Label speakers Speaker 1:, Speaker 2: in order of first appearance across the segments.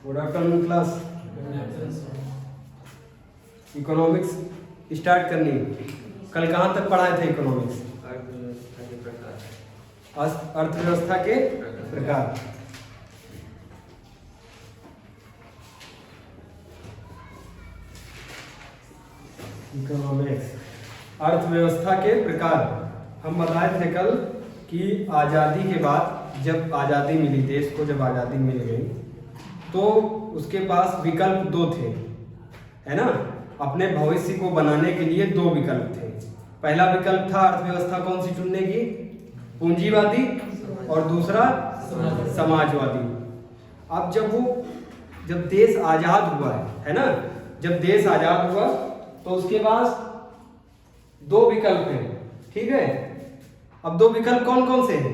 Speaker 1: Good afternoon class. Economics start करनी। कल कहाँ तक पढ़ाए थे इकोनॉमिक्स? अर्थव्यवस्था के प्रकार। इकोनॉमिक्स अर्थव्यवस्था के प्रकार। हम बताए थे कल कि आज़ादी के बाद जब आज़ादी मिली, देश को जब आज़ादी मिल गई तो उसके पास विकल्प दो थे, है ना। अपने भविष्य को बनाने के लिए दो विकल्प थे। पहला विकल्प था अर्थव्यवस्था कौन सी चुनने की? पूंजीवादी, और दूसरा समाजवादी। अब जब देश आज़ाद हुआ है ना, जब देश आज़ाद हुआ तो उसके पास दो विकल्प हैं, ठीक है। अब दो विकल्प कौन कौन से हैं?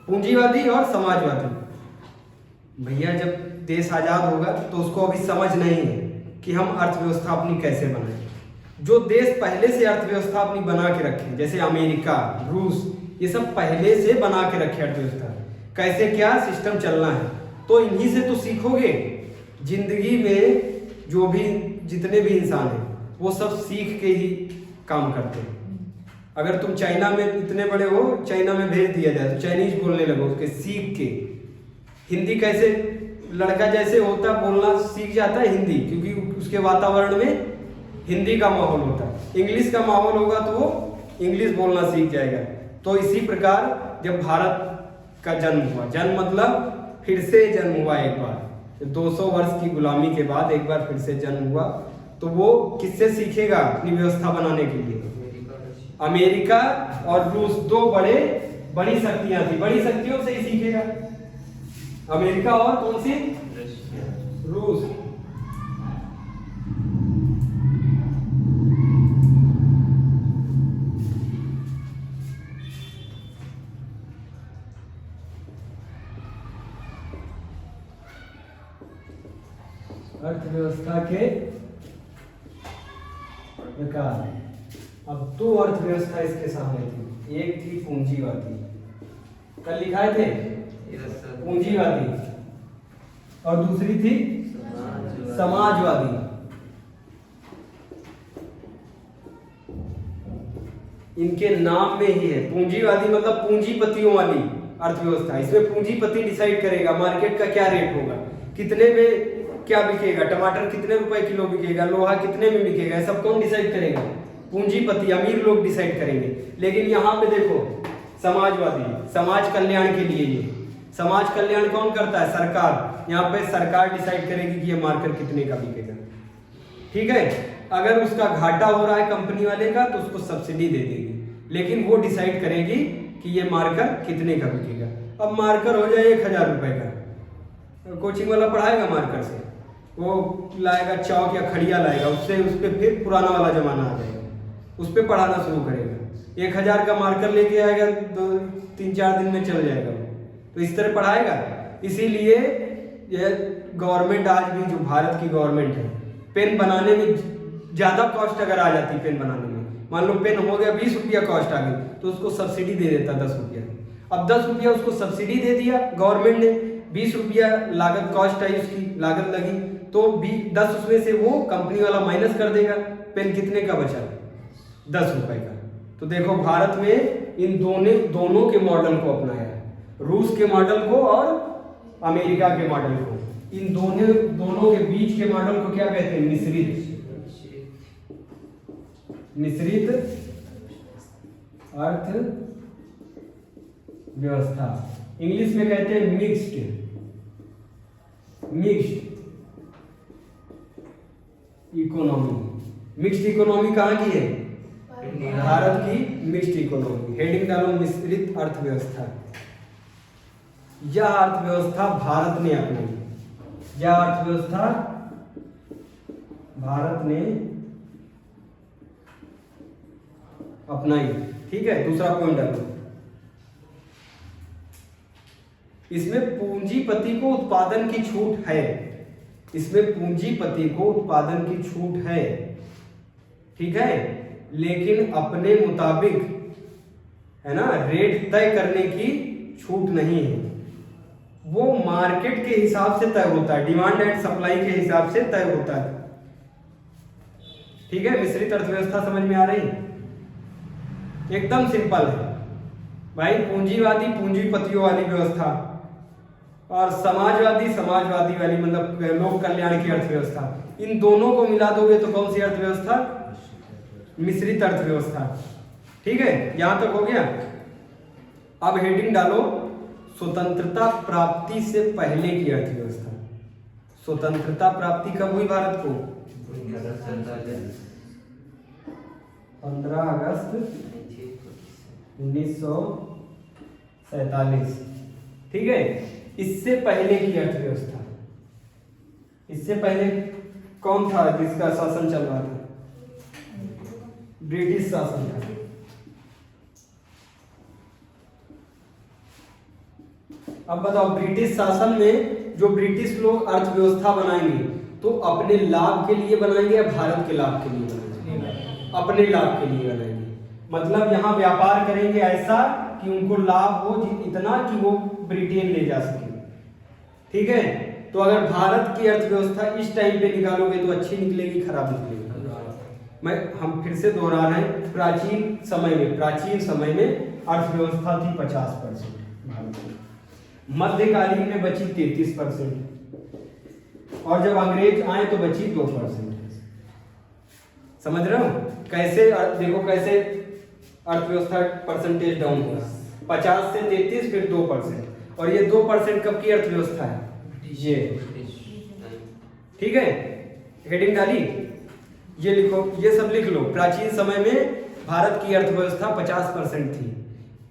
Speaker 1: पूंजीवादी और समाजवादी। भैया जब देश आज़ाद होगा तो उसको अभी समझ नहीं है कि हम अर्थव्यवस्था अपनी कैसे बनाएं। जो देश पहले से अर्थव्यवस्था अपनी बना के रखे, जैसे अमेरिका, रूस, ये सब पहले से बना के रखे अर्थव्यवस्था, कैसे क्या सिस्टम चलना है, तो इन्हीं से तो सीखोगे। जिंदगी में जो भी जितने भी इंसान हैं वो सब सीख के ही काम करते हैं। अगर तुम चाइना में इतने बड़े हो, चाइना में भेज दिया जाए तो चाइनीज बोलने लगो, उसके सीख के। हिंदी कैसे लड़का जैसे होता बोलना सीख जाता है हिंदी, क्योंकि उसके वातावरण में हिंदी का माहौल होता है। इंग्लिश का माहौल होगा तो वो इंग्लिश बोलना सीख जाएगा। तो इसी प्रकार जब भारत का जन्म हुआ, जन्म मतलब फिर से जन्म हुआ एक बार, 200 वर्ष की गुलामी के बाद एक बार फिर से जन्म हुआ, तो वो किससे सीखेगा अपनी व्यवस्था बनाने के लिए? अमेरिका और रूस दो बड़ी शक्तियां थी, बड़ी शक्तियों से ही सीखेगा। अमेरिका और कौन सी? रूस। अर्थव्यवस्था के प्रकार। अब दो अर्थव्यवस्था इसके सामने थी, एक थी पूंजीवादी, कल लिखाए थे पूंजीवादी, और दूसरी थी समाजवादी। इनके नाम में ही है। पूंजीवादी मतलब पूंजीपतियों वाली अर्थव्यवस्था। इसमें पूंजीपति डिसाइड करेगा मार्केट का क्या रेट होगा, कितने में क्या बिकेगा, टमाटर कितने रुपए किलो बिकेगा, लोहा कितने में बिकेगा, सब कौन डिसाइड करेगा? पूंजीपति, अमीर लोग डिसाइड करेंगे। लेकिन यहाँ पे देखो समाजवादी, समाज कल्याण के लिए। ये समाज कल्याण कौन करता है? सरकार। यहाँ पे सरकार डिसाइड करेगी कि ये मार्कर कितने का बिकेगा, ठीक है। अगर उसका घाटा हो रहा है कंपनी वाले का तो उसको सब्सिडी दे देगी, लेकिन वो डिसाइड करेगी कि ये मार्कर कितने का बिकेगा। अब मार्कर हो जाए 1000 रुपए का, कोचिंग वाला पढ़ाएगा मार्कर से, वो लाएगा चौक या खड़िया लाएगा, उससे उस पर फिर पुराना वाला जमाना आ जाएगा, उस पर पढ़ाना शुरू करेगा। 1000 का मार्कर लेके आएगा तो 3-4 दिन में चल जाएगा, तो इस तरह पढ़ाएगा। इसीलिए ये गवर्नमेंट आज भी, जो भारत की गवर्नमेंट है, पेन बनाने में ज़्यादा कॉस्ट अगर आ जाती पेन बनाने में, मान लो पेन हो गया 20 रुपया कॉस्ट आ गई, तो उसको सब्सिडी दे देता 10 रुपया। अब 10 रुपया उसको सब्सिडी दे दिया गवर्नमेंट ने, 20 रुपया लागत कॉस्ट आई, उसकी लागत लगी, तो 10 उसमें से वो कंपनी वाला माइनस कर देगा। पेन कितने का बचा? 10 रुपए का। तो देखो भारत में इन दोनों के मॉडल को अपनाया है, रूस के मॉडल को और अमेरिका के मॉडल को। इन दोनों के बीच के मॉडल को क्या कहते हैं? मिश्रित अर्थ व्यवस्था। इंग्लिश में कहते हैं मिक्स्ड इकोनॉमी। मिक्स्ड इकोनॉमी कहाँ की है? भारत की मिक्स्ड इकोनॉमी। हेडिंग डालो मिश्रित अर्थव्यवस्था। यह अर्थव्यवस्था भारत ने अपनाई, यह अर्थव्यवस्था भारत ने अपनाई, ठीक है। दूसरा पॉइंट डालो, इसमें पूंजीपति को उत्पादन की छूट है, इसमें पूंजीपति को उत्पादन की छूट है, ठीक है, लेकिन अपने मुताबिक, है ना, रेट तय करने की छूट नहीं है। वो मार्केट के हिसाब से तय होता है, डिमांड एंड सप्लाई के हिसाब से तय होता है। ठीक है, मिश्रित अर्थव्यवस्था समझ में आ रही? एकदम सिंपल है भाई। पूंजीवादी पूंजीपतियों वाली व्यवस्था और समाजवादी समाजवादी वाली, मतलब लोक कल्याण की अर्थव्यवस्था, इन दोनों को मिला दोगे तो कौन सी अर्थव्यवस्था? मिश्रित अर्थव्यवस्था। ठीक है, यहां तक हो गया। अब हेडिंग डालो, स्वतंत्रता प्राप्ति से पहले की अर्थव्यवस्था। स्वतंत्रता प्राप्ति कब हुई भारत को? 15 अगस्त 1947। ठीक है, इससे पहले की अर्थव्यवस्था, इससे पहले कौन था जिसका शासन चल रहा था? ब्रिटिश शासन था। अब बताओ, ब्रिटिश शासन में जो ब्रिटिश लोग अर्थव्यवस्था बनाएंगे तो अपने लाभ के लिए बनाएंगे या भारत के लाभ के लिए बनाएंगे? अपने लाभ के लिए बनाएंगे। मतलब यहाँ व्यापार करेंगे ऐसा कि उनको लाभ हो इतना कि वो ब्रिटेन ले जा सके। ठीक है, तो अगर भारत की अर्थव्यवस्था इस टाइम पे निकालोगे तो अच्छी निकलेगी, खराब निकलेगी? हम फिर से दोहरा रहे हैं, प्राचीन समय में अर्थव्यवस्था थी 50% भारत में, मध्यकालीन में बची 33%, और जब अंग्रेज आए तो बची 2%। समझ रहे हो कैसे? देखो कैसे अर्थव्यवस्था परसेंटेज डाउन हुआ, 50 से 33 फिर 2%, और ये 2% कब की अर्थव्यवस्था है? ये। ठीक है, हेडिंग डाली, ये लिखो, ये सब लिख लो। प्राचीन समय में भारत की अर्थव्यवस्था 50% थी,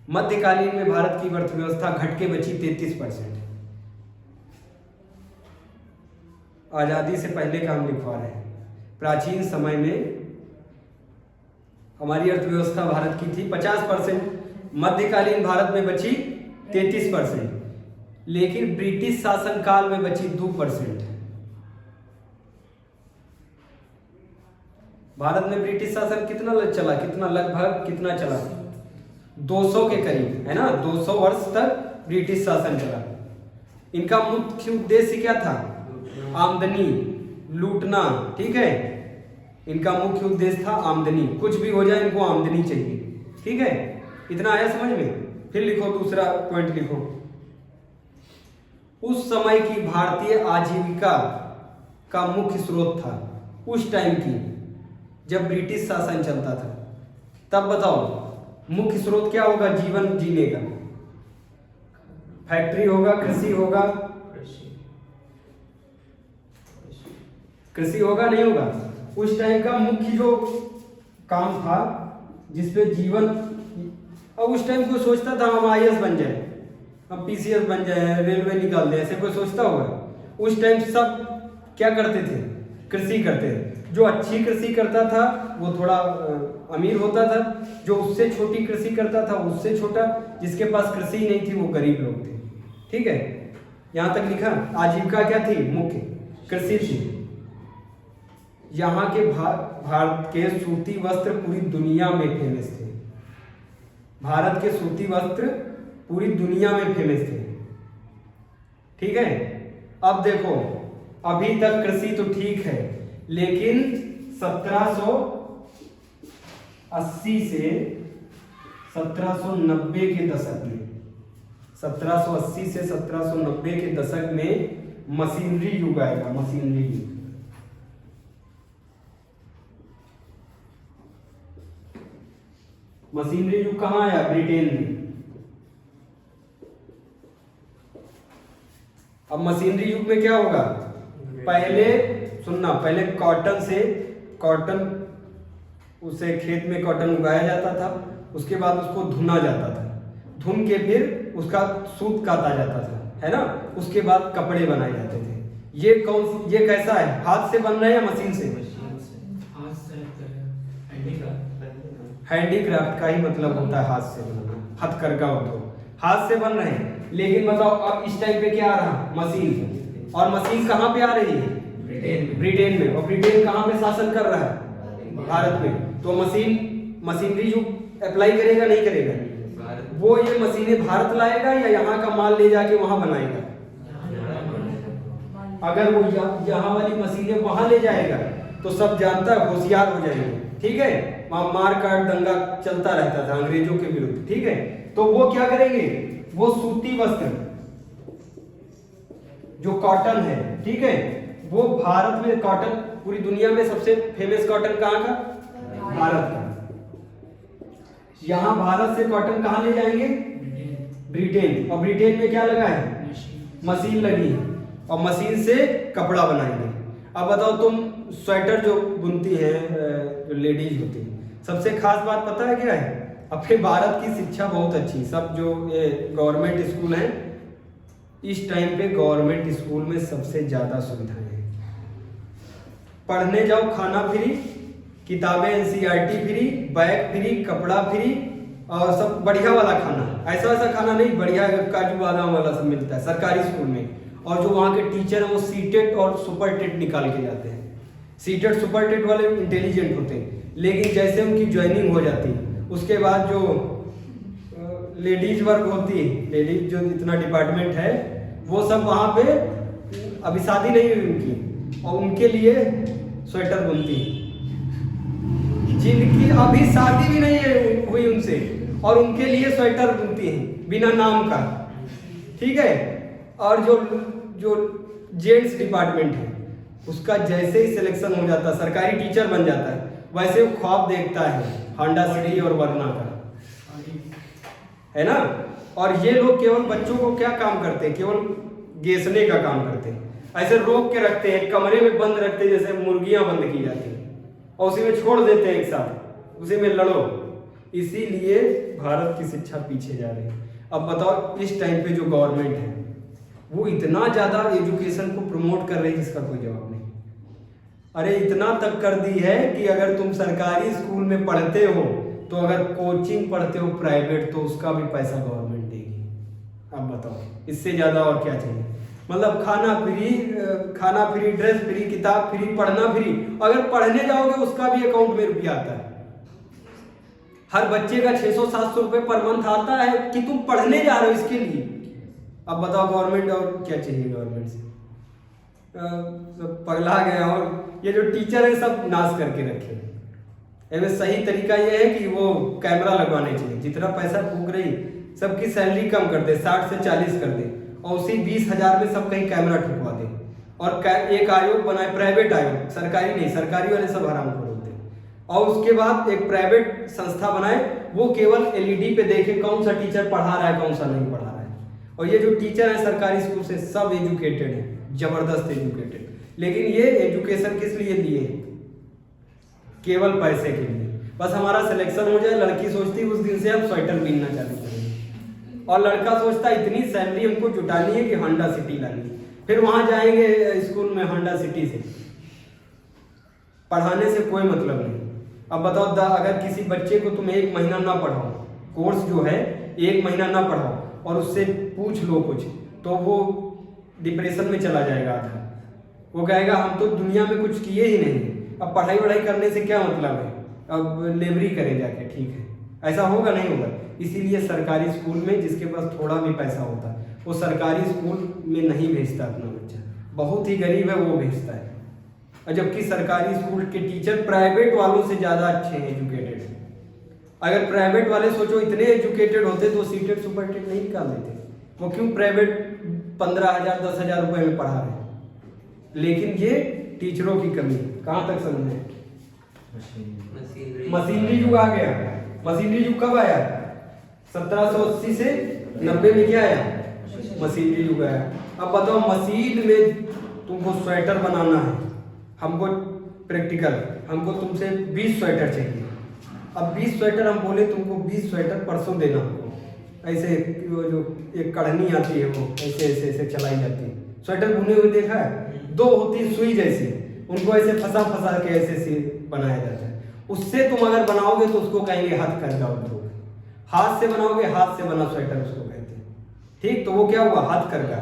Speaker 1: मध्यकालीन में भारत की अर्थव्यवस्था घट के बची 33%। आजादी से पहले का हम लिखवा रहे हैं। प्राचीन समय में हमारी अर्थव्यवस्था भारत की थी 50%, मध्यकालीन भारत में बची 33%, लेकिन ब्रिटिश शासन काल में बची 2%। भारत में ब्रिटिश शासन कितना चला? लगभग कितना चला? 200 के करीब, है ना? 200 वर्ष तक ब्रिटिश शासन चला। इनका मुख्य उद्देश्य क्या था? आमदनी लूटना। ठीक है, इनका मुख्य उद्देश्य था आमदनी, कुछ भी हो जाए इनको आमदनी चाहिए। ठीक है, इतना आया समझ में? फिर लिखो, दूसरा पॉइंट लिखो, उस समय की भारतीय आजीविका का मुख्य स्रोत था, उस टाइम की जब ब्रिटिश शासन चलता था। तब बताओ मुख्य स्रोत क्या होगा जीवन जीने का? फैक्ट्री होगा, कृषि होगा, कृषि होगा, नहीं होगा? उस टाइम का मुख्य जो काम था जिसपे जीवन, और उस टाइम कोई सोचता था हम आईएएस बन जाए, हम पीसीएस बन जाए, रेलवे निकाल दे, ऐसे कोई सोचता होगा? उस टाइम सब क्या करते थे? कृषि करते थे। जो अच्छी कृषि करता था वो थोड़ा अमीर होता था, जो उससे छोटी कृषि करता था उससे छोटा, जिसके पास कृषि नहीं थी वो गरीब लोग थे। ठीक है, यहां तक लिखा। आजीविका क्या थी? मुख्य कृषि थी। यहाँ के भारत के सूती वस्त्र पूरी दुनिया में फेमस थे। भारत के सूती वस्त्र पूरी दुनिया में फेमस थे। ठीक है, अब देखो, अभी तक कृषि तो ठीक है, लेकिन 1780 से 1790 के दशक में, 1780 से 1790 के दशक में मशीनरी युग आएगा। मशीनरी युग, मशीनरी युग कहाँ आया? ब्रिटेन में। अब मशीनरी युग में क्या होगा? पहले सुनना, पहले कॉटन उसे खेत में कॉटन उगाया जाता था, उसके बाद उसको धुना जाता था, धुन के फिर उसका सूत काता जाता था, है ना? उसके बाद कपड़े बनाए जाते थे। ये कैसा है? हाथ से बन रहा है या मशीन से? हैंडीक्राफ्ट का ही मतलब होता है हाथ से बनाना, हथकरघा उद्योग, हाथ से बन रहे हैं। लेकिन बताओ अब इस टाइम पे क्या आ रहा? मशीन। और मशीन कहाँ पे आ रही है? ब्रिटेन में। और ब्रिटेन कहाँ पे शासन कर रहा है? भारत में। तो मशीनरी युग अप्लाई करेगा नहीं करेगा? वो ये मशीनें भारत लाएगा या यहाँ का माल ले जाके वहां बनाएगा? अगर वो यहाँ वाली मशीनें वहां ले जाएगा तो सब जानता है, होशियार हो जाएंगे, ठीक है। वहां मार काट दंगा चलता रहता था अंग्रेजों के विरुद्ध, ठीक है। तो वो क्या करेंगे, वो सूती वस्त्र जो कॉटन है, ठीक है, वो भारत में कॉटन, पूरी दुनिया में सबसे फेमस कॉटन कहाँ का, भारत का। यहां भारत से कॉटन कहां ले जाएंगे, ब्रिटेन, और ब्रिटेन में क्या लगा है, मशीन लगी है, और मशीन से कपड़ा बनाएंगे। अब बताओ तुम स्वेटर जो बुनती है जो लेडीज होती है, सबसे खास बात पता है क्या है, अपने भारत की शिक्षा बहुत अच्छी, सब जो ये गवर्नमेंट स्कूल हैं, इस टाइम पे गवर्नमेंट स्कूल में सबसे ज्यादा सुविधाएं हैं। पढ़ने जाओ खाना फ्री, किताबें एनसीईआरटी फ्री, बैग फ्री, कपड़ा फ्री, और सब बढ़िया वाला खाना, ऐसा ऐसा खाना नहीं, बढ़िया काजू बादाम वाला सब मिलता है सरकारी स्कूल में। और जो वहाँ के टीचर हैं वो सीटेट और सुपर टेट निकाल के जाते हैं। सीटेट सुपर टेट वाले इंटेलिजेंट होते हैं, लेकिन जैसे उनकी ज्वाइनिंग हो जाती है उसके बाद जो लेडीज वर्क होती है, लेडीज जो इतना डिपार्टमेंट है, वो सब वहाँ पे अभी शादी नहीं हुई उनकी, और उनके लिए स्वेटर बुनती है, जिनकी अभी शादी भी नहीं हुई उनसे, और उनके लिए स्वेटर बुनती हैं बिना नाम का, ठीक है। और जो जेंट्स डिपार्टमेंट है उसका जैसे ही सिलेक्शन हो जाता है, सरकारी टीचर बन जाता है, वैसे वो ख्वाब देखता है होंडा सिटी और वरना का, है ना। और ये लोग केवल बच्चों को क्या काम करते हैं, केवल गेसने का काम करते हैं, ऐसे रोक के रखते हैं, कमरे में बंद रखते हैं, जैसे मुर्गियां बंद की जाती हैं, और उसी में छोड़ देते हैं एक साथ, उसी में लड़ो। इसीलिए भारत की शिक्षा पीछे जा रही है। अब बताओ इस टाइम पे जो गवर्नमेंट है वो इतना ज्यादा एजुकेशन को प्रमोट कर रही है जिसका कोई जवाब नहीं। अरे इतना तक कर दी है कि अगर तुम सरकारी स्कूल में पढ़ते हो तो अगर कोचिंग पढ़ते हो प्राइवेट तो उसका भी पैसा गवर्नमेंट देगी। अब बताओ इससे ज्यादा और क्या चाहिए। मतलब खाना फ्री, ड्रेस फ्री, किताब फ्री, पढ़ना फ्री। अगर पढ़ने जाओगे उसका भी अकाउंट में रुपया आता है। हर बच्चे का 600-700 रुपए पर मंथ आता है कि तुम पढ़ने जा रहे हो इसके लिए। अब बताओ गवर्नमेंट और क्या चाहिए गवर्नमेंट से। सब पगला गए, और ये जो टीचर है सब नाश करके रखे। एवं सही तरीका ये है कि वो कैमरा लगवाने चाहिए, जितना पैसा फूक रही सबकी सैलरी कम कर दे, 60 से 40 कर दे, और उसी 20,000 में सब कहीं कैमरा ठुकवा दे, और एक आयोग बनाए, प्राइवेट आयोग, सरकारी नहीं, सरकारी वाले सब हराम खोल दे, और उसके बाद एक प्राइवेट संस्था बनाए, वो केवल एलईडी पे देखे कौन सा टीचर पढ़ा रहा है कौन सा नहीं पढ़ा रहा है। और ये जो टीचर है सरकारी स्कूल से सब एजुकेटेड है, जबरदस्त एजुकेटेड, लेकिन ये एजुकेशन किस लिए दिए, केवल पैसे के लिए। बस हमारा सिलेक्शन हो जाए, लड़की सोचती उस दिन से हम स्वेटर बीनना चालू करेंगे, और लड़का सोचता इतनी सैलरी हमको जुटानी है कि होंडा सिटी लानी, फिर वहां जाएंगे स्कूल में होंडा सिटी से। पढ़ाने से कोई मतलब नहीं। अब बताओ अगर किसी बच्चे को तुम 1 महीना ना पढ़ाओ, कोर्स जो है 1 महीना ना पढ़ाओ और उससे पूछ लो कुछ, तो वो डिप्रेशन में चला जाएगा आधा। वो कहेगा हम तो दुनिया में कुछ किए ही नहीं, अब पढ़ाई वढ़ाई करने से क्या मतलब है, अब लेबरी करें जाके, ठीक है। ऐसा होगा नहीं होगा। इसीलिए सरकारी स्कूल में जिसके पास थोड़ा भी पैसा होता है वो सरकारी स्कूल में नहीं भेजता अपना बच्चा, बहुत ही गरीब है वो भेजता है। और जबकि सरकारी स्कूल के टीचर प्राइवेट वालों से ज़्यादा अच्छे हैं, एजुकेटेड हैं। अगर प्राइवेट वाले सोचो इतने एजुकेटेड होते तो सीटेट सुपर टेट नहीं निकाल देते। वो क्यों प्राइवेट 15,000 10,000 रुपए में पढ़ा रहे हैं। लेकिन ये टीचरों की कमी, कहाँ तक समझे। मशीनरी युग आ गया। मशीनरी युग कब आया, 1780 से 90 में क्या आया, मशीनरी युग आया। अब बताओ मशीन में तुमको स्वेटर बनाना है, हमको प्रैक्टिकल, हमको तुमसे 20 स्वेटर चाहिए। अब 20 स्वेटर हम बोले तुमको 20 स्वेटर परसों देना हमको। ऐसे वो जो एक कढ़नी आती है वो ऐसे ऐसे ऐसे चलाई जाती है, स्वेटर बुने हुए देखा है, 2 होती है सुई जैसी, उनको ऐसे फंसा फंसा के ऐसे ऐसे बनाया जाता है। उससे तुम अगर बनाओगे तो उसको कहेंगे हाथ कर जाओ, हाथ से बनाओगे, हाथ से बना स्वेटर उसको कहते हैं, ठीक। तो वो क्या हुआ, हाथ कर का।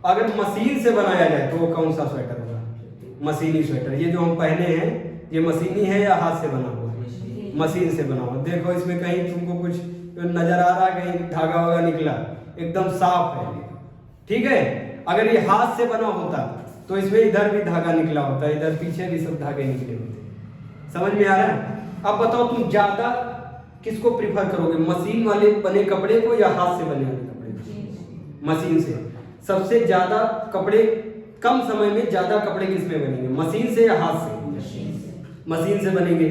Speaker 1: अगर मशीन से बनाया जाए तो वो कौन सा स्वेटर होगा, मशीनी स्वेटर। ये जो हम पहने हैं ये मशीनी है या हाथ से बना हुआ है, मशीन से बना हुआ। देखो इसमें कहीं तुमको कुछ नजर आ रहा है, कहीं धागा वागा निकला, एकदम साफ है, ठीक है। अगर ये हाथ से बना होता तो इसमें इधर भी धागा निकला होता है, इधर पीछे भी सब धागे निकले होते हैं। समझ में आ रहा है? अब बताओ तुम ज्यादा किसको प्रिफर करोगे, मशीन वाले बने कपड़े को या हाथ से बने वाले कपड़े को? मशीन से। सबसे ज्यादा कपड़े, कम समय में ज्यादा कपड़े किस में बनेंगे, मशीन से या हाथ से? मशीन से बनेंगे।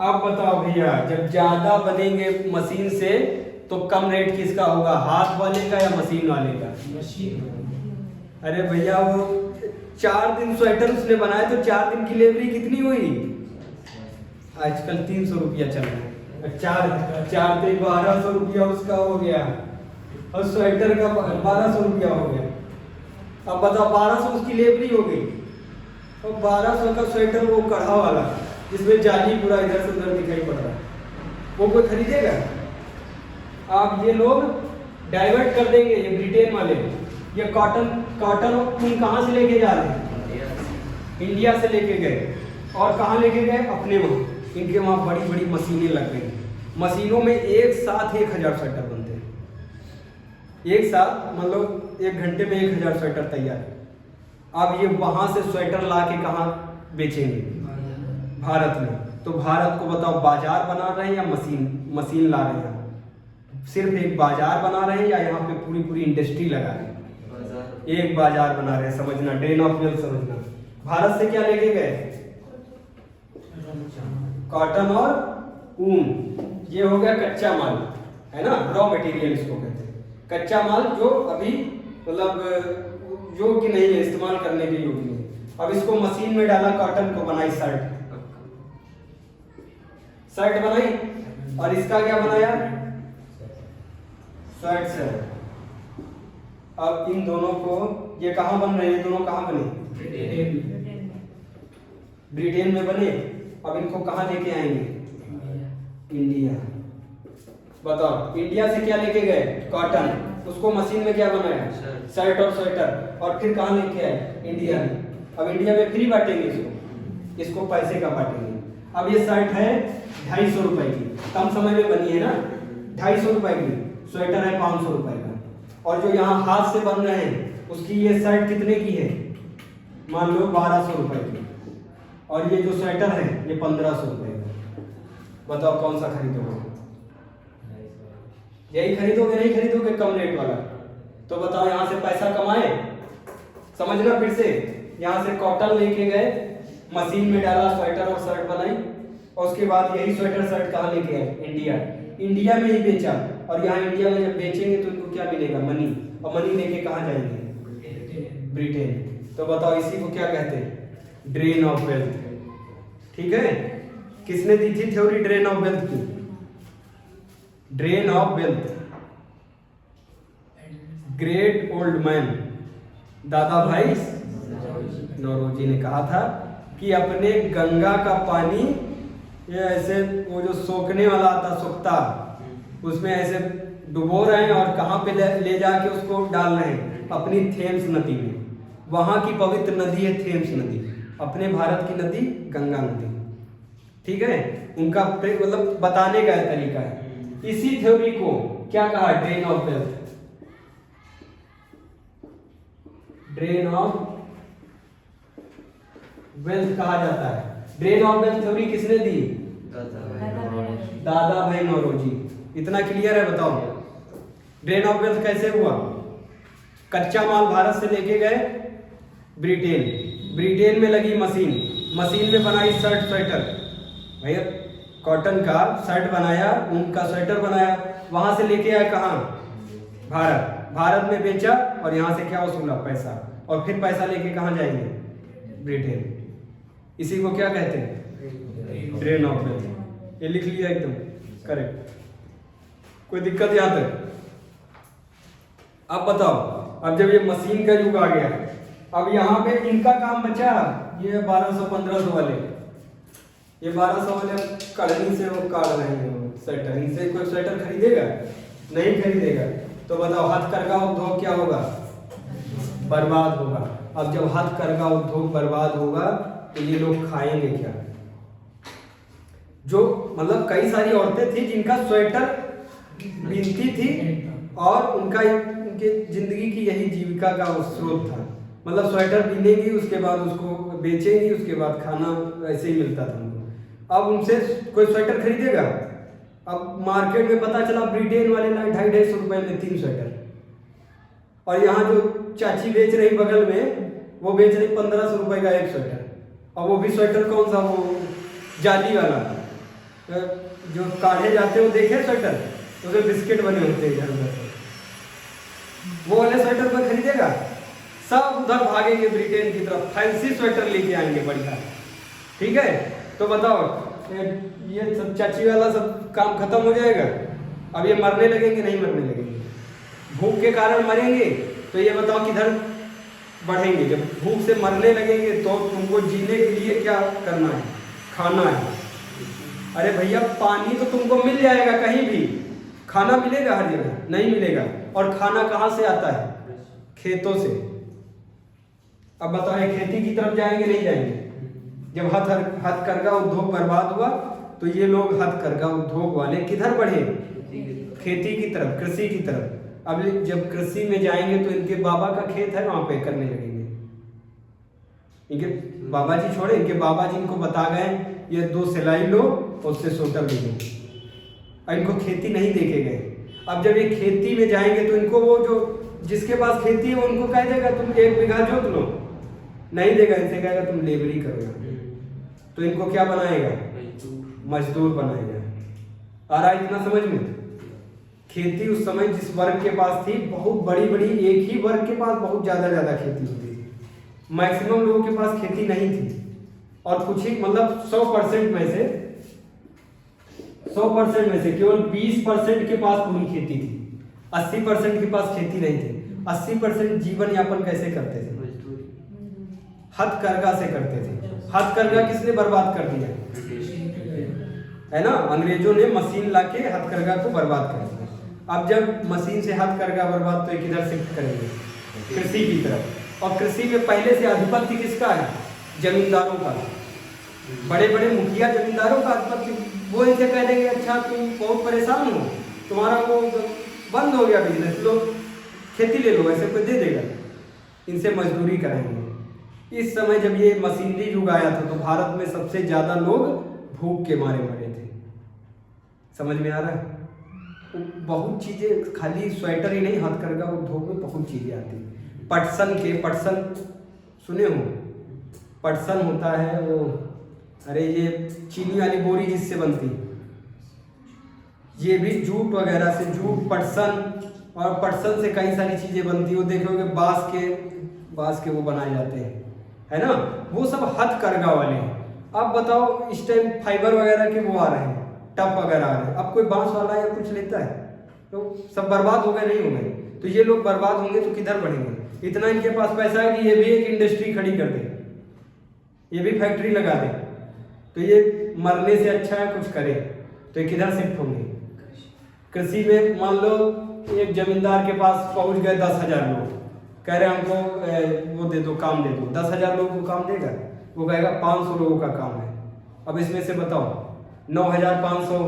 Speaker 1: आप बताओ भैया, जब ज्यादा बनेंगे मशीन से तो कम रेट किसका होगा, हाथ वाले का या मशीन वाले का? मशीन। अरे भैया वो 4 दिन स्वेटर उसने बनाए तो 4 दिन की लेबरी कितनी हुई? आजकल 300 रुपया चल रहा है, 4 दिन 1200 रुपया उसका हो गया, और स्वेटर का 1200 रुपया हो गया। अब बताओ 1200 उसकी लेबरी हो गई, और 1200 का स्वेटर वो कढ़ा वाला जिसमें जाली पूरा इधर से उधर दिखाई पड़ रहा है, वो कोई खरीदेगा? आप ये लोग डाइवर्ट कर देंगे, ये ब्रिटेन वाले, ये कॉटन ऊन कहाँ से लेके जा रहे हैं? इंडिया से लेके गए, और कहाँ लेके गए? अपने वहाँ। इनके वहाँ बड़ी बड़ी मशीनें लग गई, मशीनों में एक साथ 1000 स्वेटर बनते हैं। एक साथ मतलब 1 घंटे में 1000 स्वेटर तैयार। अब ये वहाँ से स्वेटर ला के कहाँ बेचेंगे? भारत में। तो भारत को बताओ बाजार बना रहे हैं या मशीन ला रहे हैं? सिर्फ एक बाजार बना रहे हैं या यहाँ पे पूरी पूरी इंडस्ट्री लगा रहे हैं? एक बाजार बना रहे हैं, समझना, ड्रेन ऑफ वेल्थ समझना। भारत से क्या लेके गए? कॉटन और ऊन, ये हो गया कच्चा माल, है ना, रॉ मटेरियल इसको कहते हैं। कच्चा माल जो अभी मतलब योग्य नहीं है, इस्तेमाल करने के योग्य नहीं। अब इसको मशीन में डाला, कॉटन को बनाई शर्ट बनाई, और इसका क्या बनाया? शर्ट। अब इन दोनों को, ये कहाँ बन रहे हैं, ये दोनों कहाँ बने? ब्रिटेन में बने। अब इनको कहाँ लेके आएंगे? इंडिया। बताओ, इंडिया से क्या लेके गए? कॉटन, उसको मशीन में क्या बनाया? शर्ट और स्वेटर, और फिर कहाँ लेके आए? इंडिया में। अब इंडिया में फ्री बांटेंगे इसको पैसे का बांटेंगे। अब ये शर्ट है 250 रुपए की, कम समय में बनी है ना, 250 रुपए की। स्वेटर है 500 रुपए का, और जो यहाँ हाथ से बन रहे हैं उसकी ये शर्ट कितने की है? मान लो 1200 रुपए की, और ये जो स्वेटर है ये 1500 रुपए का। बताओ कौन सा खरीदोगे? यही खरीदोगे, नहीं खरीदोगे कम रेट वाला? तो बताओ, यहाँ से पैसा कमाए, समझना फिर से। यहाँ से कॉटन लेके गए, मशीन में डाला, स्वेटर और शर्ट बनाई, और उसके बाद यही स्वेटर शर्ट कहाँ लेके आए? इंडिया में ही बेचा, और यहाँ इंडिया में जब बेचेंगे तो इनको क्या मिलेगा? मनी। और मनी लेके कहाँ जाएंगे? ब्रिटेन। तो बताओ, इसी को क्या कहते हैं? Drain of wealth. ठीक है, किसने दी थी थ्योरी ड्रेन ऑफ वेल्थ की? Drain of wealth great old man दादा भाई नौरोजी ने कहा था कि अपने गंगा का पानी, ये ऐसे वो जो सोखने वाला आता सोखता, उसमें ऐसे डुबो रहे हैं, और कहाँ पे ले जाके उसको डाल रहे हैं? अपनी थेम्स नदी में। वहाँ की पवित्र नदी है थेम्स नदी, अपने भारत की नदी गंगा नदी। ठीक है, उनका मतलब बताने का तरीका है। इसी थ्योरी को क्या कहा? Drain of wealth. Drain of wealth कहा जाता है। ड्रेन ऑफ वेल्थ थ्योरी किसने दी? दादा भाई नौरोजी। इतना क्लियर है? बताओ, ड्रेन ऑफ वेल्थ कैसे हुआ? कच्चा माल भारत से लेके गए ब्रिटेन में लगी मशीन में बनाई शर्ट स्वेटर। भैया कॉटन का शर्ट बनाया, ऊन का स्वेटर बनाया, वहां से लेके आए कहाँ? भारत में बेचा, और यहाँ से क्या वसूला? पैसा। और फिर पैसा लेके कहाँ जाएंगे? ब्रिटेन। इसी को क्या कहते हैं? Drain of wealth. ये लिख लिया एकदम करेक्ट। कोई दिक्कत यहाँ तक? अब बताओ, अब जब ये मशीन का युग आ गया, अब यहाँ पे इनका काम बचा, ये 1200-1500 वाले, ये 1200 वाले कढ़नी से वो काट रहे हैं स्वेटर। इनसे कोई स्वेटर खरीदेगा? नहीं खरीदेगा। तो बताओ, हथकरघा उद्योग क्या होगा? बर्बाद होगा। अब जब हथकरघा उद्योग बर्बाद होगा तो ये लोग खाएंगे क्या? जो मतलब कई सारी औरतें थी जिनका स्वेटर बीनती थी, और उनकी जिंदगी की यही जीविका का स्रोत था। मतलब स्वेटर पहनेंगी, उसके बाद उसको बेचेंगी, उसके बाद खाना ऐसे ही मिलता था उनको। अब उनसे कोई स्वेटर खरीदेगा? अब मार्केट में पता चला ब्रिटेन वाले लाए 250-250 रुपये में 3 स्वेटर, और यहाँ जो चाची बेच रही बगल में वो बेच रही 1500 रुपये का एक स्वेटर। और वो भी स्वेटर कौन सा, वो जाली वाला जो काढ़े जाते हो, देखे स्वेटर, उसमें बिस्किट बने होते हैं इधर उधर, वो वाले स्वेटर पर खरीदेगा? सब उधर भागेंगे ब्रिटेन की तरफ, फैंसी स्वेटर लेके आएंगे बढ़िया। ठीक है, तो बताओ ये सब चाची वाला सब काम खत्म हो जाएगा। अब ये मरने लगेंगे, नहीं मरने लगेंगे? भूख के कारण मरेंगे, तो ये बताओ किधर बढ़ेंगे? जब भूख से मरने लगेंगे तो तुमको जीने के लिए क्या करना है? खाना है। अरे भैया पानी तो तुमको मिल जाएगा कहीं भी, खाना मिलेगा हर जगह? नहीं मिलेगा। और खाना कहाँ से आता है? खेतों से। अब बताओ खेती की तरफ जाएंगे, नहीं जाएंगे? जब हथकरघा उद्योग बर्बाद हुआ तो ये लोग हथकरघा उद्योग वाले किधर बढ़े? खेती की तरफ, कृषि की तरफ। अब जब कृषि में जाएंगे तो इनके बाबा का खेत है, वहां पे करने लगेंगे। इनके बाबा जी छोड़े, इनके बाबा जी इनको बता गए ये 2 सिलाई लो, उससे स्वेटर ले लो। और इनको खेती नहीं देखे गए। अब जब ये खेती में जाएंगे तो इनको वो जो जिसके पास खेती है वो उनको कह देगा तुम 1 बीघा जोत लो, नहीं देगा, इनसे कहेगा तुम लेबरी करो। तो इनको क्या बनाएगा? मजदूर बनाएगा। आ रहा है इतना समझ में? खेती उस समय जिस वर्ग के पास थी, बहुत बड़ी बड़ी, एक ही वर्ग के पास बहुत ज्यादा खेती होती थी। मैक्सिमम लोगों के पास खेती नहीं थी, और कुछ ही मतलब 100% में से 100% में से केवल 20% के पास पूरी खेती थी। 80% के पास खेती नहीं थी। 80% जीवन यापन कैसे करते थे? हथकरघा से करते थे। हथकरघा किसने बर्बाद कर दिया है ना? अंग्रेजों ने मशीन लाके हथकरघा को बर्बाद कर दिया। अब जब मशीन से हथकरघा बर्बाद, तो किधर शिफ्ट करेंगे? कृषि की तरफ। और कृषि में पहले से आधिपत्य किसका है? जमींदारों का। बड़े बड़े मुखिया जमींदारों का आधिपत्य। वो इनसे कह देंगे अच्छा तुम बहुत परेशान हो, तुम्हारा वो बंद हो गया बिजनेस, लो खेती ले लो, ऐसे कोई दे देगा? इनसे मजदूरी कराएंगे। इस समय जब ये मशीनरी युग आया था तो भारत में सबसे ज्यादा लोग भूख के मारे मरे थे। समझ में आ रहा है? बहुत चीजें, खाली स्वेटर ही नहीं, हथकरघा उद्योग में बहुत चीजें आती हैं। पटसन सुने हो? पटसन होता है वो, अरे ये चीनी वाली बोरी जिससे बनती, ये भी जूट वगैरह से, जूट, पटसन, और पटसन से कई सारी चीजें बनती। वो देखोगे बांस के वो बनाए जाते हैं, है ना? वो सब हथकरघा वाले हैं। अब बताओ इस टाइम फाइबर वगैरह के वो आ रहे हैं, टप वगैरह आ रहे हैं। अब कोई बांस वाला या कुछ लेता है? तो सब बर्बाद हो गए, नहीं हो गए? तो ये लोग बर्बाद होंगे तो किधर बढ़ेंगे? इतना इनके पास पैसा है कि ये भी एक इंडस्ट्री खड़ी कर दे, ये भी फैक्ट्री लगा दे। तो ये मरने से अच्छा है कुछ करे। तो ये किधर शिफ्ट होंगे? कृषि में मान लो एक जमींदार के पास पहुंच गए 10,000 लोग, कह रहे हमको वो दे दो, काम दे दो। 10,000 लोगों को काम देगा? वो कहेगा 500 लोगों का काम है। अब इसमें से बताओ 9,500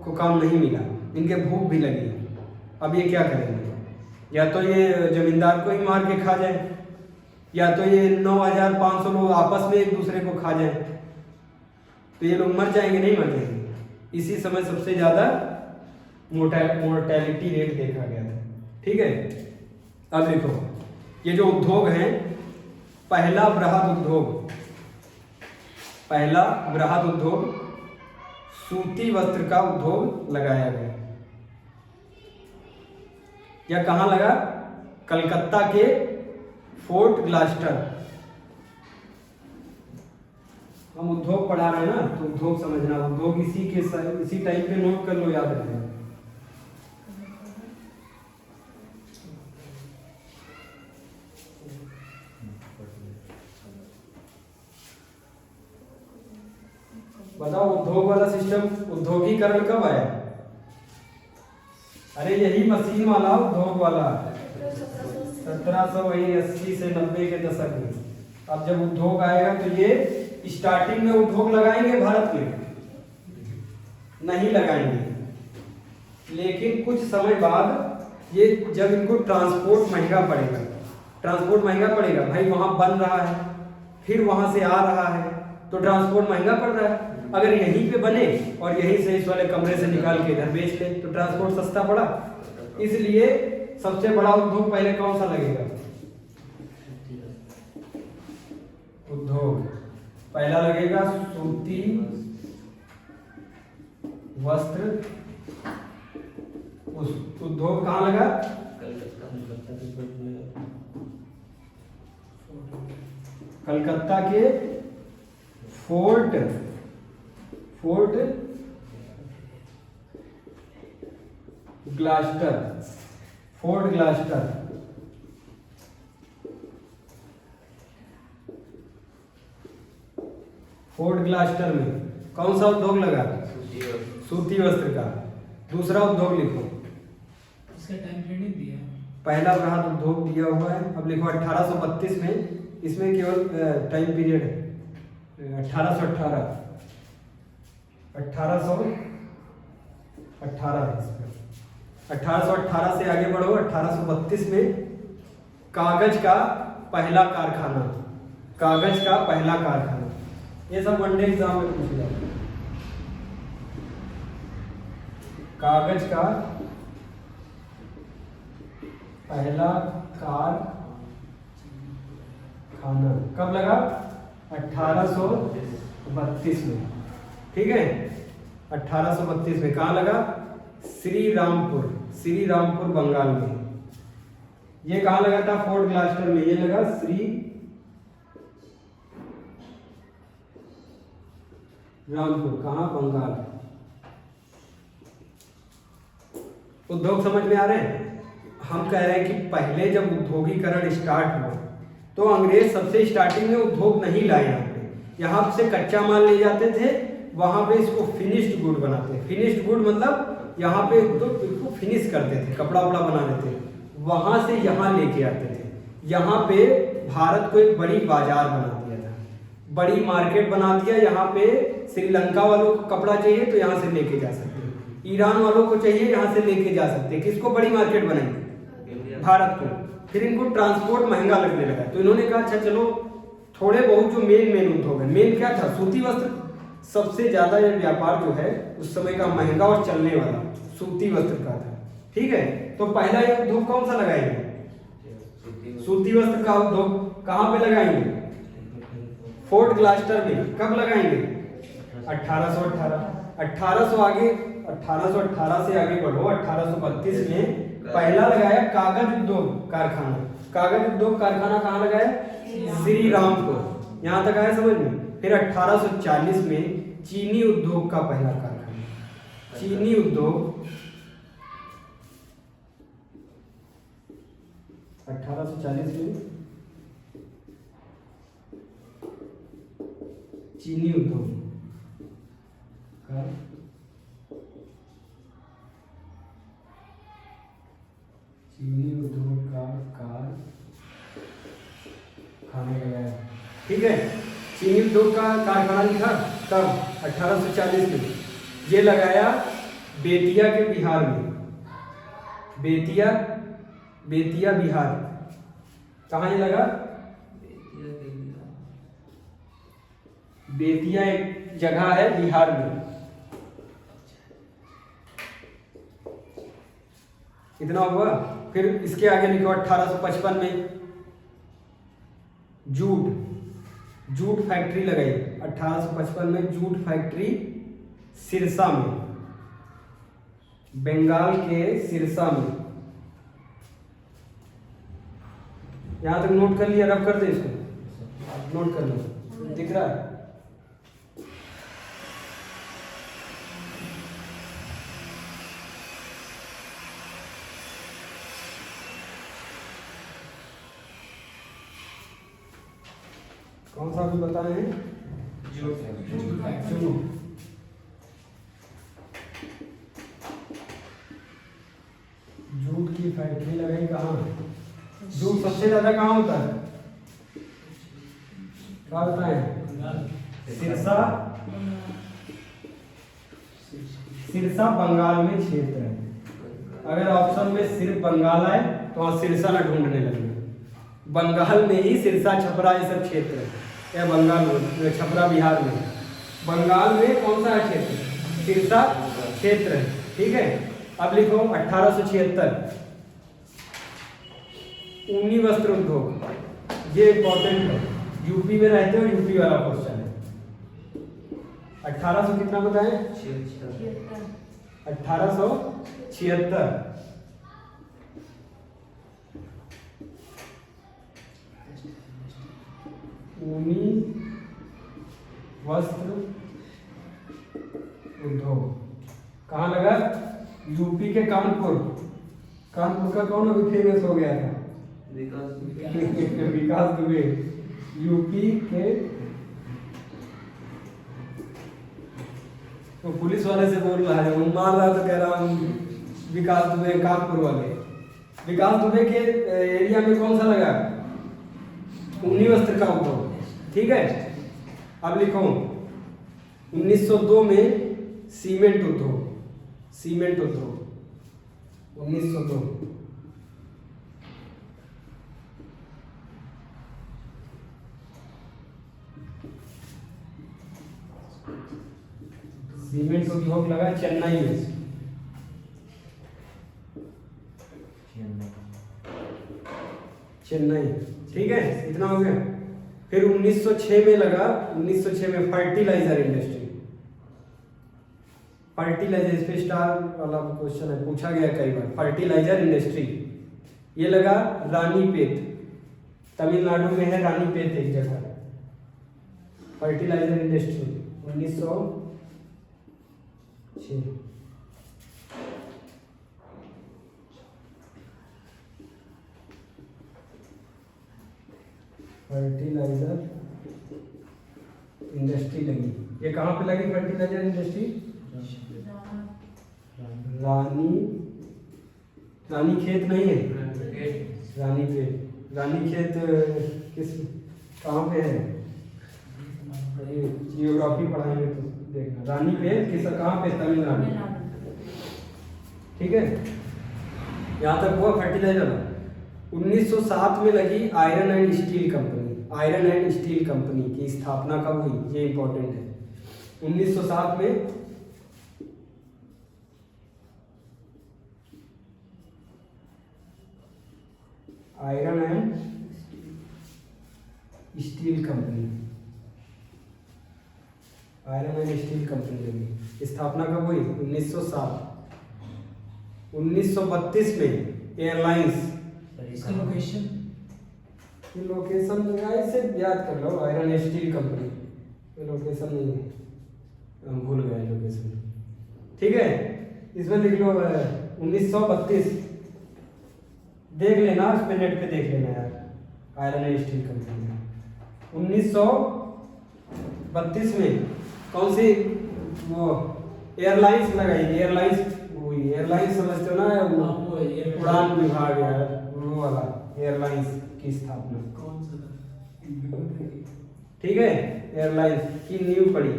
Speaker 1: को काम नहीं मिला, इनके भूख भी लगी। अब ये क्या करेंगे? या तो ये जमींदार को ही मार के खा जाए, या तो ये 9,500 लोग आपस में एक दूसरे को खा जाए। तो ये लोग मर जाएंगे, नहीं मर जाएंगे? इसी समय सबसे ज्यादा मोर्टेलिटी रेट देखा गया था। ठीक है, अब देखो ये जो उद्योग हैं, पहला बृहद उद्योग सूती वस्त्र का उद्योग लगाया गया। यह कहाँ लगा? कलकत्ता के फोर्ट ग्लास्टर। हम उद्योग पढ़ा रहे हैं ना, तो उद्योग समझना। उद्योग इसी टाइम पे नोट कर लो, याद रखना। बताओ उद्योग वाला सिस्टम, उद्योगीकरण कब आया? अरे यही मशीन वाला उद्योग वाला 1780 से 90 के दशक में। अब जब उद्योग आएगा तो ये स्टार्टिंग में उद्योग लगाएंगे भारत में? नहीं लगाएंगे। लेकिन कुछ समय बाद ये जब इनको ट्रांसपोर्ट महंगा पड़ेगा, ट्रांसपोर्ट महंगा पड़ेगा भाई, वहां बन रहा है फिर वहां से आ रहा है तो ट्रांसपोर्ट महंगा पड़ रहा है। अगर यहीं पे बने और यहीं से इस वाले कमरे से निकाल के इधर बेच ले तो ट्रांसपोर्ट सस्ता पड़ा। इसलिए सबसे बड़ा उद्योग पहले कौन सा लगेगा? उद्योग पहला लगेगा सूती वस्त्र उद्योग। कहाँ लगा? कलकत्ता के फोर्ट ग्लास्टर फोर्ट ग्लास्टर में कौन सा उद्योग लगा? सूती वस्त्र का। दूसरा उद्योग लिखो,
Speaker 2: इसका टाइम पीरियड दिया है।
Speaker 1: पहला बृहद उद्योग दिया हुआ है, अब लिखो 1832 में। इसमें केवल टाइम पीरियड है 1818 1818 से आगे बढ़ो। 1832 में कागज का पहला कारखाना, ये सब वनडे एग्जाम में पूछ जाता है। कागज का पहला कारखाना कब लगा? 1832 में। ठीक है, 1832 में। कहाँ लगा? श्री रामपुर बंगाल में। ये कहाँ लगा था? फोर्ट ग्लास्टर में। ये लगा श्री रामपुर, कहाँ? बंगाल। उद्योग समझ में आ रहे हैं? हम कह रहे हैं कि पहले जब उद्योगीकरण स्टार्ट हुआ तो अंग्रेज सबसे स्टार्टिंग में उद्योग नहीं लाए यहाँ से कच्चा माल ले जाते थे, वहां पे इसको फिनिश्ड गुड बनाते। फिनिश्ड गुड मतलब यहाँ पे इसको फिनिश करते थे, कपड़ा उपड़ा बना लेते, वहां से यहाँ लेके आते थे। यहाँ पे भारत को एक बड़ी बाजार बना दिया था, बड़ी मार्केट बना दिया। यहाँ पे श्रीलंका वालों को कपड़ा चाहिए तो यहाँ से लेके जा सकते, ईरान वालों को चाहिए यहाँ से लेके जा सकते। किसको बड़ी मार्केट बनाई? भारत को। फिर इनको ट्रांसपोर्ट महंगा लगने लगा तो इन्होंने कहा अच्छा चलो थोड़े बहुत जो मेन उद्योग है, मेन क्या था? सूती वस्त्र। सबसे ज्यादा ये व्यापार जो है उस समय का महंगा और चलने वाला सूती वस्त्र का था। ठीक है, तो पहला ये उद्योग कौन सा लगाएंगे? सूती वस्त्र का उद्योग। कहाँ पे लगाएंगे? फोर्ट ग्लास्टर में। कब लगाएंगे? 1818। 1818 से आगे बढ़ो। 1832 में पहला लगाया कागज उद्योग कारखाना। कहाँ लगाया? श्री रामपुर। यहां तक आया समझ में? फिर 1840 में चीनी उद्योग का पहला कारखाना। चीनी उद्योग 1840 में चीनी उद्योग का कारखाना लगाया। ठीक है, चीनी उद्योग का कारखाना लिखा तब 1840 में। ये लगाया बेतिया के बिहार में। बेतिया बिहार। कहाँ ये लगा? बेतिया एक जगह है बिहार में। इतना हुआ। फिर इसके आगे लिखो 1855 में जूट फैक्ट्री लगाई। 1855 में जूट फैक्ट्री सिरसा में, बंगाल के सिरसा में। यहां तक नोट कर लिया? रब कर दे इसको, नोट कर लो। दिख रहा है? कौन सा भी बताए हैं? जूट की फैक्ट्री लगाई। कहाँ? जूट सबसे ज्यादा कहाँ होता है? क्या होता है? सिरसा बंगाल में क्षेत्र है। अगर ऑप्शन में सिर्फ बंगाल आए तो वहां सिरसा ना ढूंढने लगेगा। बंगाल में ही सिरसा छपरा ये सब क्षेत्र है, या बंगाल में छपरा बिहार में, बंगाल में कौन सा क्षेत्र, सिरसा क्षेत्र है, ठीक है। अब लिखो 1876 ऊनी वस्त्र उद्योग, ये इंपॉर्टेंट है, यूपी में रहते हो, यूपी वाला क्वेश्चन है। 1800 कितना बताएं, 1876 ऊनी वस्त्र उद्योग कहाँ लगा, यूपी के कानपुर। कानपुर का कौन अभी फेमस हो गया था, विकास दुबे। यूपी के, तो पुलिस वाले से बोल रहा है, मार रहा तो कह रहा हूँ विकास दुबे कानपुर वाले। विकास दुबे के एरिया में कौन सा लगा, ऊनी वस्त्र का उद्योग, ठीक है। अब लिखो 1902 में सीमेंट उद्योग, सीमेंट उद्योग 1902। सीमेंट उद्योग लगा चेन्नई में, चेन्नई, ठीक है, इतना हो गया। फिर 1906 में लगा, 1906 में फर्टिलाइजर इंडस्ट्री, फर्टिलाइजर, इस पे स्टार वाला क्वेश्चन है, पूछा गया कई बार। फर्टिलाइजर इंडस्ट्री ये लगा रानीपेट, तमिलनाडु में है रानीपेट एक जगह, फर्टिलाइजर इंडस्ट्री 1906। फर्टिलाइजर इंडस्ट्री लगी, ये कहाँ पे लगी फर्टिलाइजर इंडस्ट्री, रानी खेत नहीं है, रानी पेट, रानी खेत किस कहाँ पे है, जियोग्राफी पढ़ाएंगे तो देखना, रानी पेट किस कहाँ पे, तमिलनाडु, ठीक है। यहाँ तक हुआ फर्टिलाइजर। 1907 में लगी iron and steel company, iron and steel company की स्थापना कब हुई, ये इंपॉर्टेंट है। 1907 में iron and steel company, iron and steel company लगी, स्थापना कब हुई, 1907। 1932 में एयरलाइंस,
Speaker 2: इसका लोकेशन,
Speaker 1: ये लोकेशन ऐसे याद कर लो, आयरन एंड स्टील कंपनी, ये लोकेशन नहीं है, हम भूल गए लोकेशन, ठीक है। इसमें लिख लो 1932, देख लेना, उस पे नेट पे देख लेना यार, आयरन एंड स्टील कंपनी। 1932 में कौन सी वो एयरलाइंस लगाई, एयरलाइंस हुई, एयरलाइंस समझते हो ना,
Speaker 2: वो
Speaker 1: उड़ान विभाग यार, वो वाला एयरलाइंस की स्थापना,
Speaker 2: कौन सा था,
Speaker 1: ठीक है। एयरलाइंस की नींव पड़ी,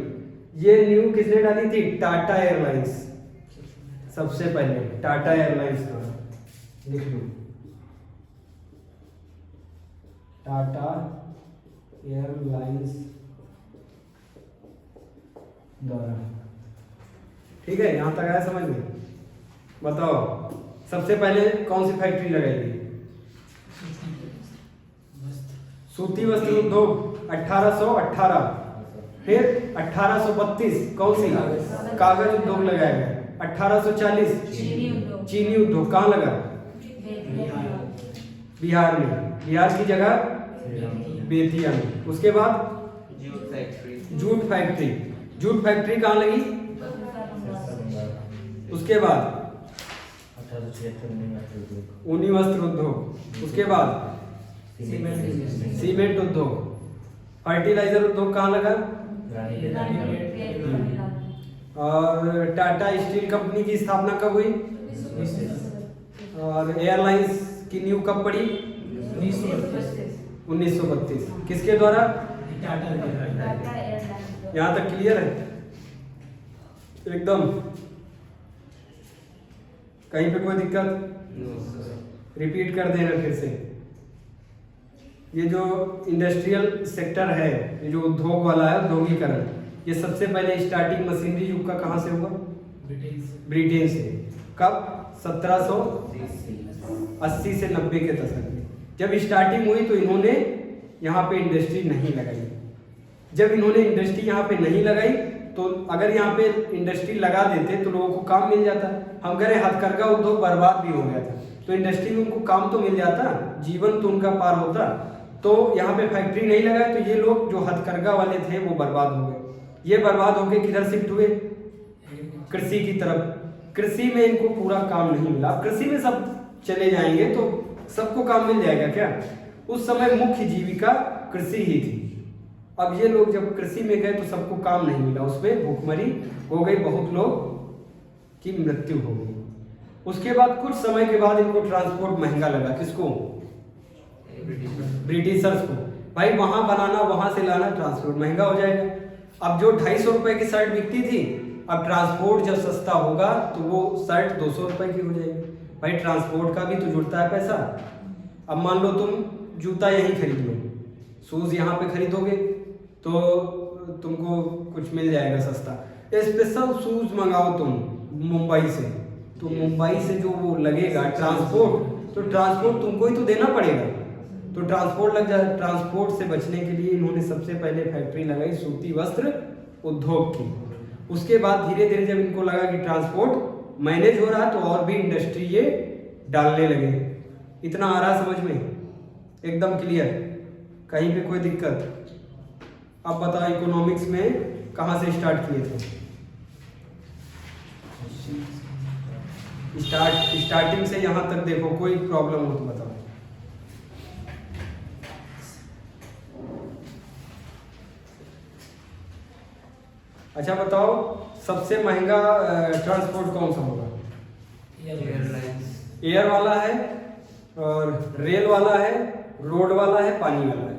Speaker 1: ये नींव किसने डाली थी, टाटा एयरलाइंस, सबसे पहले टाटा एयरलाइंस द्वारा, लिख लो टाटा एयरलाइंस द्वारा, ठीक है। यहां तक आया समझ में, बताओ सबसे पहले कौन सी फैक्ट्री लगाई थी, सूती वस्त्र उद्योग 1818। फिर 1832 कौन सी, कागज उद्योग लगाया गया। 1840 चीनी उद्योग कहाँ लगा, बिहार में, बिहार की जगह बेतिया में। उसके बाद जूट फैक्ट्री, जूट फैक्ट्री कहाँ लगी, उसके बाद ऊनी वस्त्र उद्योग, उसके बाद सीमेंट उद्योग, फर्टिलाइजर उद्योग कहाँ लगा, और टाटा स्टील कंपनी की स्थापना कब हुई, और एयरलाइंस की नींव कब पड़ी, 1932। किसके द्वारा, यहाँ तक क्लियर है एकदम, कहीं पे कोई दिक्कत, रिपीट कर देना फिर से। ये जो इंडस्ट्रियल सेक्टर है, ये जो उद्योग वाला है, उद्योगीकरण, ये सबसे पहले स्टार्टिंग मशीनरी युग का कहाँ से हुआ? ब्रिटेन से। कब? 1780 से 90 के दशक में जब स्टार्टिंग हुई तो इन्होंने यहाँ पे इंडस्ट्री नहीं लगाई। जब इन्होंने इंडस्ट्री यहाँ पे नहीं लगाई तो अगर यहाँ पे इंडस्ट्री लगा देते तो लोगों को काम मिल जाता। हम कह रहे हथकरघा उद्योग बर्बाद भी हो गया था, तो इंडस्ट्री में उनको काम तो मिल जाता, जीवन तो उनका पार होता। तो यहाँ पे फैक्ट्री नहीं लगाए तो ये लोग जो हथकरघा वाले थे वो बर्बाद हो गए। ये बर्बाद होके किधर शिफ्ट हुए? कृषि की तरफ। कृषि में इनको पूरा काम नहीं मिला। कृषि में सब चले जाएंगे तो सबको काम मिल जाएगा क्या? उस समय मुख्य जीविका कृषि ही थी। अब ये लोग जब कृषि में गए तो सबको काम नहीं मिला, उसमें भूखमरी हो गई, बहुत लोग की मृत्यु हो गई। उसके बाद कुछ समय के बाद इनको ट्रांसपोर्ट महंगा लगा। किसको? ब्रिटिशर्स को। भाई वहां बनाना वहां से लाना, ट्रांसपोर्ट महंगा हो जाएगा। अब जो 250 रुपए की शर्ट बिकती थी, अब ट्रांसपोर्ट जब सस्ता होगा तो वो शर्ट 200 रुपए की हो जाएगी। भाई ट्रांसपोर्ट का भी तो जुड़ता है पैसा। अब मान लो तुम जूता यहीं खरीद लो, शूज यहाँ पे खरीदोगे तो तुमको कुछ मिल जाएगा सस्ता। स्पेशल शूज मंगाओ तुम मुंबई से, तो मुंबई से जो वो लगेगा ट्रांसपोर्ट, तो ट्रांसपोर्ट तुमको ही तो देना पड़ेगा, तो ट्रांसपोर्ट लग जाए। ट्रांसपोर्ट से बचने के लिए इन्होंने सबसे पहले फैक्ट्री लगाई सूती वस्त्र उद्योग की। उसके बाद धीरे धीरे जब इनको लगा कि ट्रांसपोर्ट मैनेज हो रहा तो और भी इंडस्ट्री ये डालने लगे। इतना आ रहा समझ में? एकदम क्लियर? कहीं पे कोई दिक्कत? अब बताओ इकोनॉमिक्स में कहाँ से स्टार्ट किए थे? स्टार्टिंग से यहाँ तक देखो, कोई प्रॉब्लम हो तो बताओ। अच्छा बताओ, सबसे महंगा ट्रांसपोर्ट कौन सा होगा? एयर वाला है, और रेल वाला है, रोड वाला है, पानी वाला है।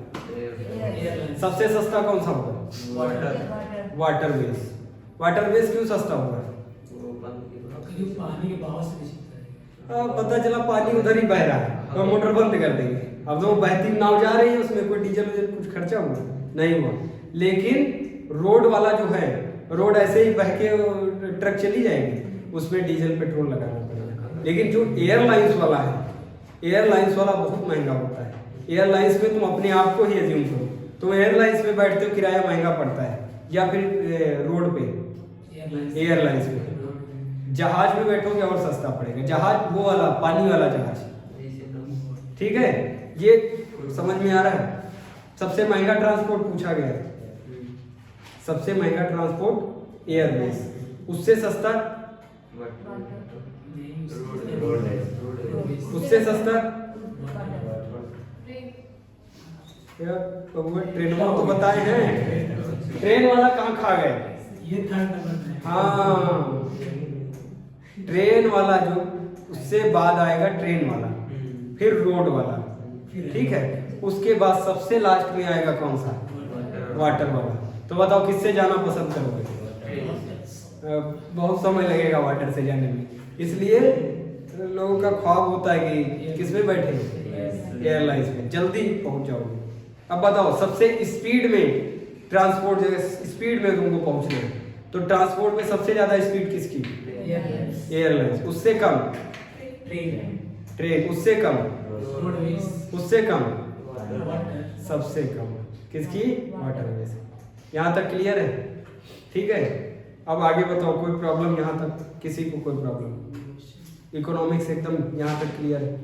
Speaker 1: सबसे सस्ता कौन सा होगा? वाटरवेज। वाटरवेज क्यों सस्ता होगा?
Speaker 2: पानी के बहाव से
Speaker 1: पता चला पानी उधर ही बह रहा है तो मोटर बंद कर देंगे। अब तो बहती नाव जा रही है, उसमें कोई डीजल कुछ खर्चा हुआ नहीं हुआ। लेकिन रोड वाला जो है, रोड ऐसे ही बह के ट्रक चली जाएगी, उसमें डीजल पेट्रोल लगाना पड़ेगा। लेकिन जो एयरलाइंस वाला है, एयरलाइंस वाला बहुत महंगा होता है। एयरलाइंस में तुम अपने आप को ही एज्यूम करो, तुम एयरलाइंस में बैठते हो, किराया महंगा पड़ता है, या फिर रोड पे एयरलाइंस में। जहाज में बैठोगे और सस्ता पड़ेगा। जहाज वो वाला पानी वाला जहाज, ठीक है? ये समझ में आ रहा है? सबसे महंगा ट्रांसपोर्ट पूछा गया है। सबसे महंगा ट्रांसपोर्ट एयरवेज, उससे सस्ता उससे सस्ता ट्रेन तो बताए हैं। ट्रेन वाला कहाँ खा गए?
Speaker 2: ये थर्ड नंबर है।
Speaker 1: हाँ, ट्रेन वाला जो उससे बाद आएगा ट्रेन वाला, फिर रोड वाला, ठीक है? उसके बाद सबसे लास्ट में आएगा कौन सा? वाटर वाला। तो बताओ किससे जाना पसंद करोगे? बहुत समय लगेगा वाटर से जाने में, इसलिए लोगों का ख्वाब होता है कि किसमें बैठे? एयरलाइंस में, जल्दी पहुंच जाओगे। अब बताओ सबसे स्पीड में ट्रांसपोर्ट, स्पीड में तुमको पहुंचना है तो ट्रांसपोर्ट में सबसे ज्यादा स्पीड किसकी? एयरलाइंस। उससे कम ट्रेन, उससे कम, उससे कम, सबसे कम किसकी? वाटरवेज। यहाँ तक क्लियर है? ठीक है, अब आगे बताओ, कोई प्रॉब्लम यहाँ तक? किसी को कोई प्रॉब्लम? इकोनॉमिक्स एकदम यहाँ तक क्लियर है?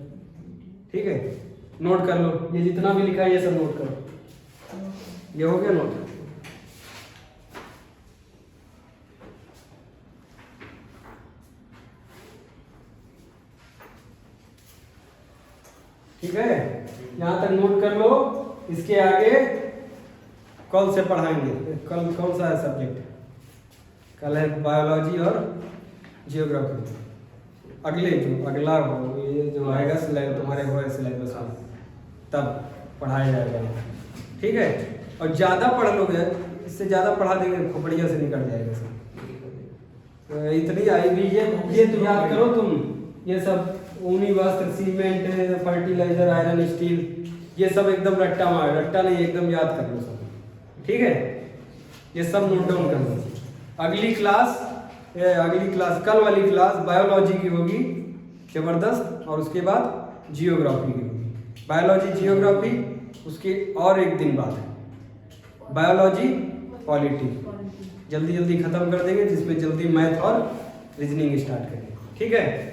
Speaker 1: ठीक है, नोट कर लो, ये जितना भी लिखा है ये सब नोट करो। ये हो गया नोट? ठीक है, यहाँ तक नोट कर लो। इसके आगे कल से पढ़ाएंगे। कल कौन सा है सब्जेक्ट? कल है बायोलॉजी और जियोग्राफी। अगला हो, ये जो आएगा सिलेबस तुम्हारे हो सिलेबस में, तब पढ़ाया जाएगा, ठीक है? और ज़्यादा पढ़ लोगे, इससे ज़्यादा पढ़ा देंगे खोपड़िया से निकल जाएगा सब। तो इतनी आई भी ये तो याद करो तुम, ये सब ऊनी वस्त्र, सीमेंट, फर्टिलाइजर, आयरन, स्टील, ये सब एकदम रट्टा मार, रट्टा नहीं, एकदम याद कर लो सब, ठीक है। ये सब नोट डाउन कर लो। अगली क्लास कल वाली क्लास बायोलॉजी की होगी जबरदस्त, और उसके बाद जियोग्राफी की होगी। बायोलॉजी जियोग्राफी उसके और एक दिन बाद है। बायोलॉजी पॉलिटी जल्दी जल्दी खत्म कर देंगे, जिसमें जल्दी मैथ और रीजनिंग स्टार्ट करेंगे, ठीक है।